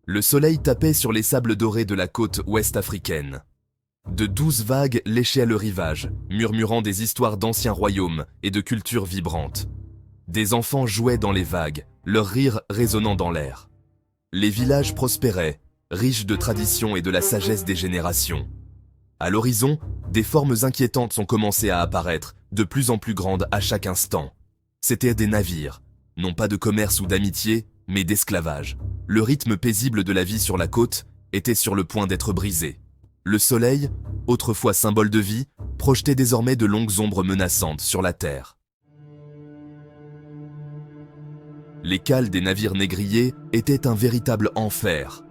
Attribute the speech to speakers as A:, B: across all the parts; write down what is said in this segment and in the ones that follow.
A: Le soleil tapait sur les sables dorés de la côte ouest africaine. De douces vagues léchaient le rivage, murmurant des histoires d'anciens royaumes et de cultures vibrantes. Des enfants jouaient dans les vagues, leur rire résonnant dans l'air. Les villages prospéraient, riches de traditions et de la sagesse des générations. À l'horizon, des formes inquiétantes ont commencé à apparaître, de plus en plus grandes à chaque instant. C'étaient des navires, non pas de commerce ou d'amitié, mais d'esclavage. Le rythme paisible de la vie sur la côte était sur le point d'être brisé. Le soleil, autrefois symbole de vie, projetait désormais de longues ombres menaçantes sur la terre. Les cales des navires négriers étaient un véritable enfer.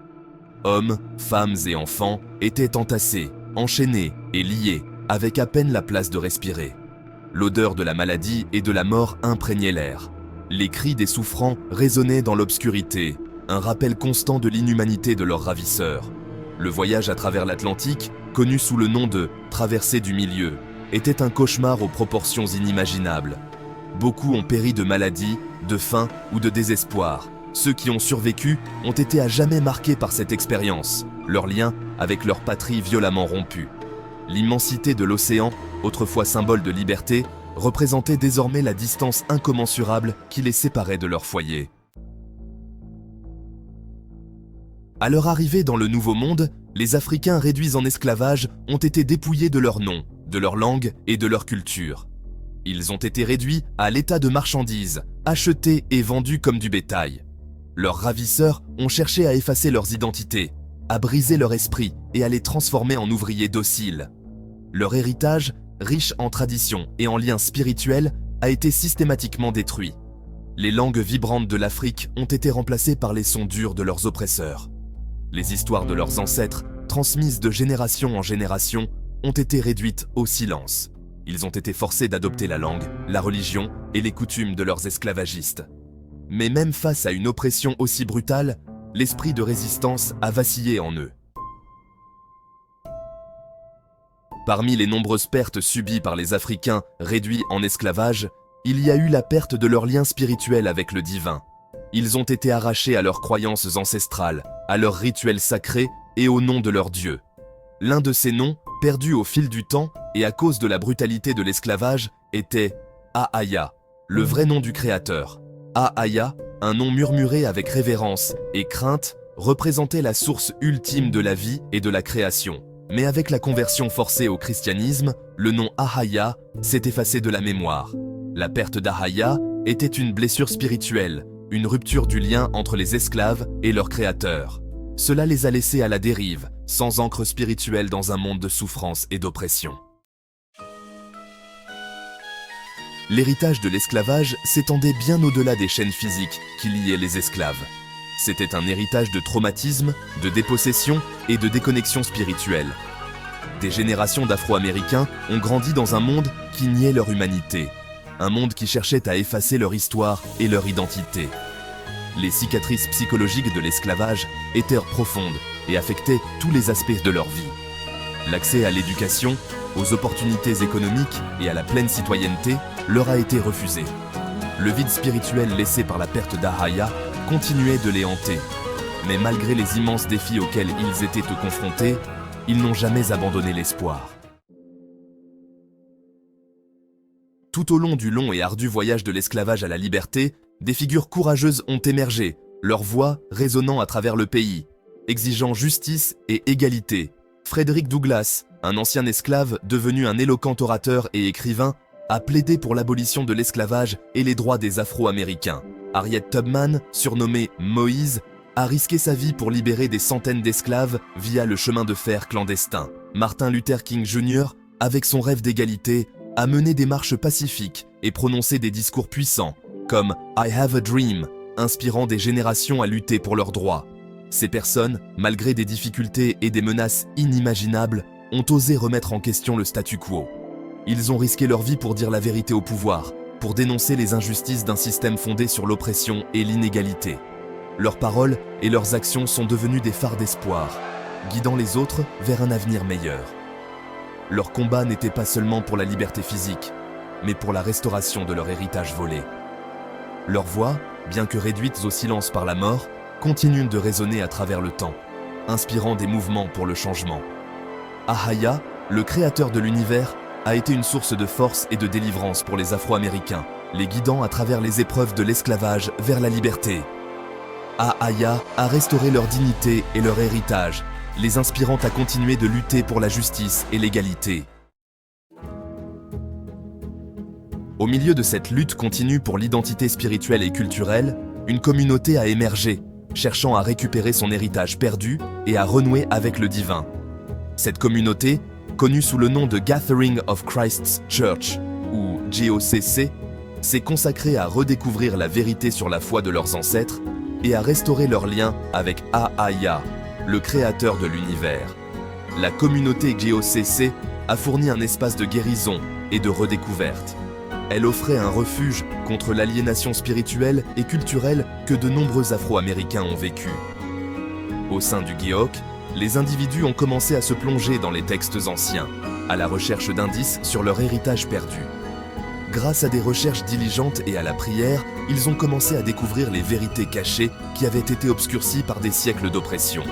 A: Hommes, femmes et enfants étaient entassés, enchaînés et liés, avec à peine la place de respirer. L'odeur de la maladie et de la mort imprégnait l'air. Les cris des souffrants résonnaient dans l'obscurité, un rappel constant de l'inhumanité de leurs ravisseurs. Le voyage à travers l'Atlantique, connu sous le nom de « traversée du milieu », était un cauchemar aux proportions inimaginables. Beaucoup ont péri de maladie, de faim ou de désespoir. Ceux qui ont survécu ont été à jamais marqués par cette expérience, leur lien avec leur patrie violemment rompu. L'immensité de l'océan, autrefois symbole de liberté, représentait désormais la distance incommensurable qui les séparait de leur foyer. À leur arrivée dans le Nouveau Monde, les Africains réduits en esclavage ont été dépouillés de leur nom, de leur langue et de leur culture. Ils ont été réduits à l'état de marchandises, achetés et vendus comme du bétail. Leurs ravisseurs ont cherché à effacer leurs identités, à briser leur esprit et à les transformer en ouvriers dociles. Leur héritage, riche en traditions et en liens spirituels, a été systématiquement détruit. Les langues vibrantes de l'Afrique ont été remplacées par les sons durs de leurs oppresseurs. Les histoires de leurs ancêtres, transmises de génération en génération, ont été réduites au silence. Ils ont été forcés d'adopter la langue, la religion et les coutumes de leurs esclavagistes. Mais même face à une oppression aussi brutale, l'esprit de résistance a vacillé en eux. Parmi les nombreuses pertes subies par les Africains réduits en esclavage, il y a eu la perte de leur lien spirituel avec le divin. Ils ont été arrachés à leurs croyances ancestrales, à leurs rituels sacrés et au nom de leur Dieu. L'un de ces noms, perdu au fil du temps et à cause de la brutalité de l'esclavage, était Ahaya, le vrai nom du Créateur. Ahaya, un nom murmuré avec révérence et crainte, représentait la source ultime de la vie et de la création. Mais avec la conversion forcée au christianisme, le nom Ahaya s'est effacé de la mémoire. La perte d'Ahaya était une blessure spirituelle, une rupture du lien entre les esclaves et leur créateur. Cela les a laissés à la dérive, sans ancre spirituelle dans un monde de souffrance et d'oppression. L'héritage de l'esclavage s'étendait bien au-delà des chaînes physiques qui liaient les esclaves. C'était un héritage de traumatisme, de dépossession et de déconnexion spirituelle. Des générations d'Afro-Américains ont grandi dans un monde qui niait leur humanité, un monde qui cherchait à effacer leur histoire et leur identité. Les cicatrices psychologiques de l'esclavage étaient profondes et affectaient tous les aspects de leur vie. L'accès à l'éducation, aux opportunités économiques et à la pleine citoyenneté leur a été refusé. Le vide spirituel laissé par la perte d'Ahaya continuait de les hanter. Mais malgré les immenses défis auxquels ils étaient confrontés, ils n'ont jamais abandonné l'espoir. Tout au long du long et ardu voyage de l'esclavage à la liberté, des figures courageuses ont émergé, leur voix résonnant à travers le pays, exigeant justice et égalité. Frederick Douglass, un ancien esclave devenu un éloquent orateur et écrivain, a plaidé pour l'abolition de l'esclavage et les droits des Afro-Américains. Harriet Tubman, surnommée Moïse, a risqué sa vie pour libérer des centaines d'esclaves via le chemin de fer clandestin. Martin Luther King Jr., avec son rêve d'égalité, a mené des marches pacifiques et prononcé des discours puissants, comme « I have a dream », inspirant des générations à lutter pour leurs droits. Ces personnes, malgré des difficultés et des menaces inimaginables, ont osé remettre en question le statu quo. Ils ont risqué leur vie pour dire la vérité au pouvoir, pour dénoncer les injustices d'un système fondé sur l'oppression et l'inégalité. Leurs paroles et leurs actions sont devenues des phares d'espoir, guidant les autres vers un avenir meilleur. Leur combat n'était pas seulement pour la liberté physique, mais pour la restauration de leur héritage volé. Leurs voix, bien que réduites au silence par la mort, continuent de résonner à travers le temps, inspirant des mouvements pour le changement. Ahaya, le créateur de l'univers, a été une source de force et de délivrance pour les Afro-Américains, les guidant à travers les épreuves de l'esclavage vers la liberté. Ahaya a restauré leur dignité et leur héritage, les inspirant à continuer de lutter pour la justice et l'égalité. Au milieu de cette lutte continue pour l'identité spirituelle et culturelle, une communauté a émergé, cherchant à récupérer son héritage perdu et à renouer avec le divin. Cette communauté, connue sous le nom de Gathering of Christ's Church, ou GOCC, s'est consacrée à redécouvrir la vérité sur la foi de leurs ancêtres et à restaurer leur lien avec Ahaya, le créateur de l'univers. La communauté GOCC a fourni un espace de guérison et de redécouverte. Elle offrait un refuge contre l'aliénation spirituelle et culturelle que de nombreux Afro-Américains ont vécu. Au sein du GIOC, les individus ont commencé à se plonger dans les textes anciens, à la recherche d'indices sur leur héritage perdu. Grâce à des recherches diligentes et à la prière, ils ont commencé à découvrir les vérités cachées qui avaient été obscurcies par des siècles d'oppression.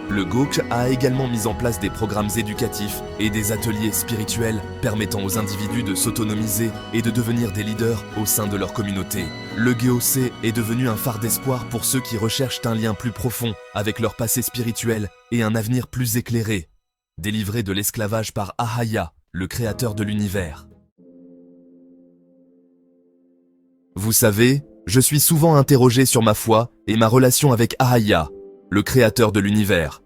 A: Le GOC a également mis en place des programmes éducatifs et des ateliers spirituels permettant aux individus de s'autonomiser et de devenir des leaders au sein de leur communauté. Le GOC est devenu un phare d'espoir pour ceux qui recherchent un lien plus profond avec leur passé spirituel et un avenir plus éclairé, délivré de l'esclavage par Ahaya, le créateur de l'univers. Vous savez, je suis souvent interrogé sur ma foi et ma relation avec Ahaya, le créateur de l'univers.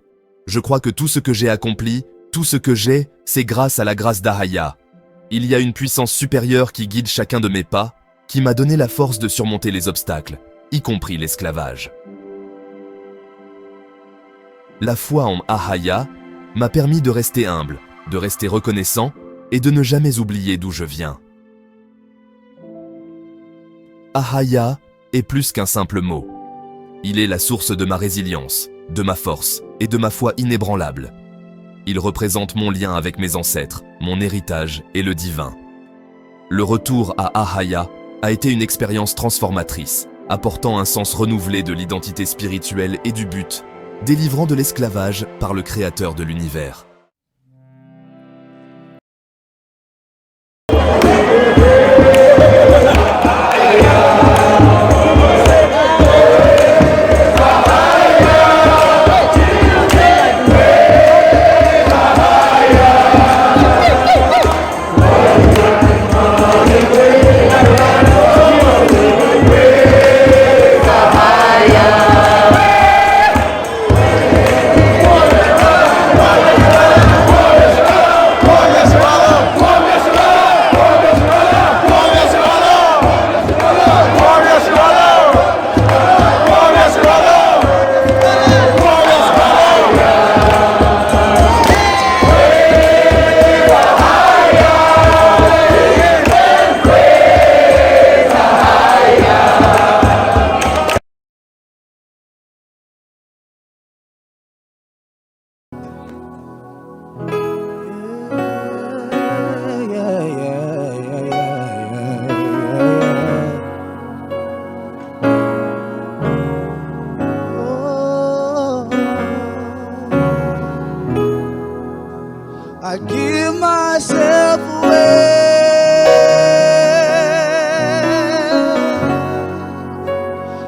A: Je crois que tout ce que j'ai accompli, tout ce que j'ai, c'est grâce à la grâce d'Ahaya. Il y a une puissance supérieure qui guide chacun de mes pas, qui m'a donné la force de surmonter les obstacles, y compris l'esclavage. La foi en Ahaya m'a permis de rester humble, de rester reconnaissant et de ne jamais oublier d'où je viens. Ahaya est plus qu'un simple mot. Il est la source de ma résilience, de ma force et de ma foi inébranlable. Il représente mon lien avec mes ancêtres, mon héritage et le divin. Le retour à Ahaya a été une expérience transformatrice, apportant un sens renouvelé de l'identité spirituelle et du but, délivrant de l'esclavage par le créateur de l'univers.
B: I give myself away.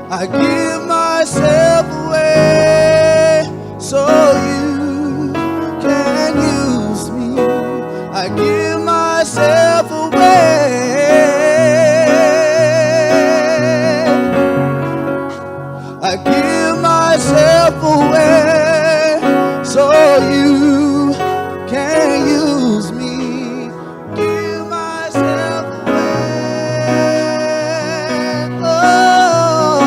B: I give myself away so you can use me. I give myself away. I give myself away so you can use me. Give myself away. Oh,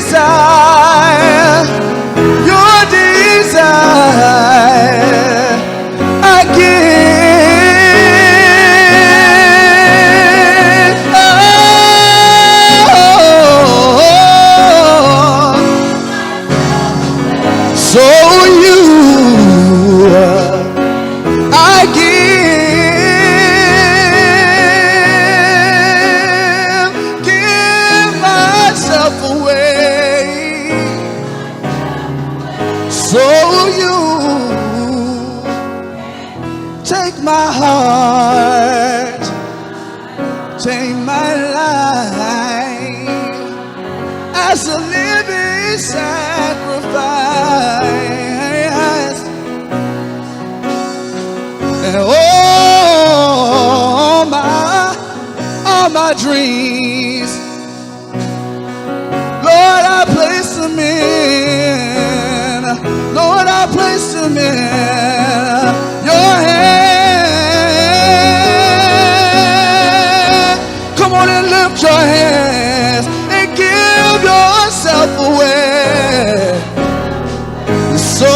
B: desire, your desire, I give. Oh, so you, I give myself away. So you take my heart, take my life as a living sacrifice. And all my dreams, Lord, I place them in. Lord, I place them in your hand. Come on and lift your hands and give yourself away. So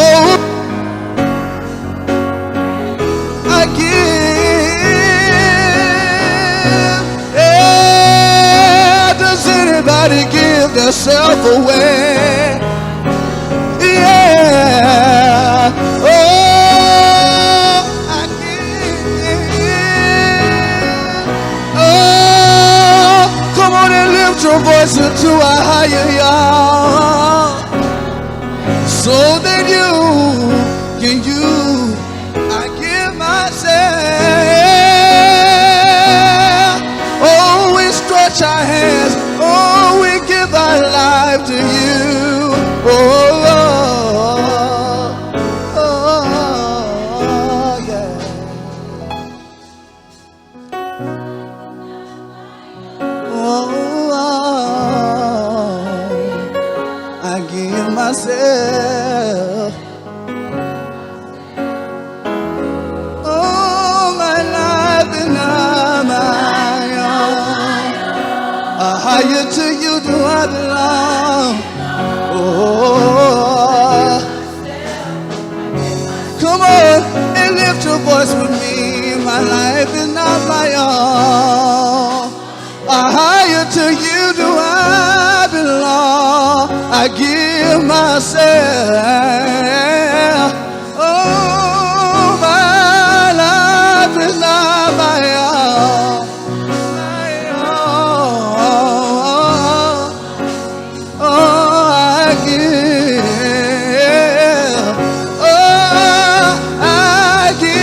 B: I give. Yeah, does anybody give themselves away? Yeah. Oh, I give. Oh, come on and lift your voice into a higher y'all, so that you can use. I give myself. Oh, we stretch our hands. Oh, we give our life to you. Oh, oh, oh, yeah. Oh, I give myself. Oh, my life and not my own. Higher to you do I belong. Oh, come on and lift your voice with me. My life is not my own. Higher to you do I belong. I give myself. Oh, my life is not my own. My own. Oh, I give. Oh, I give.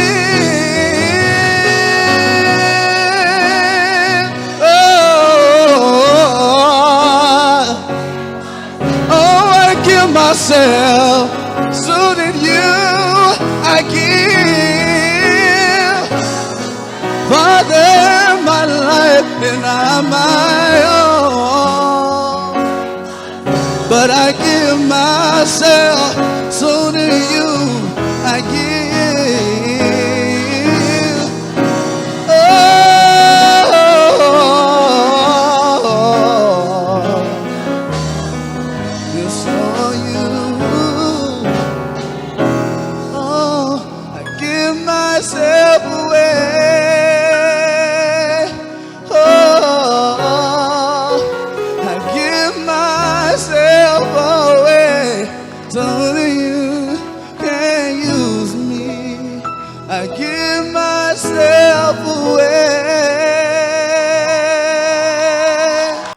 B: Oh, I give myself so that you I give. Father, my life is not my own, but I give myself so that you I give. Oh, it's for you. Oh, I give myself away. Oh, I give myself away so that you can use me. I give myself away.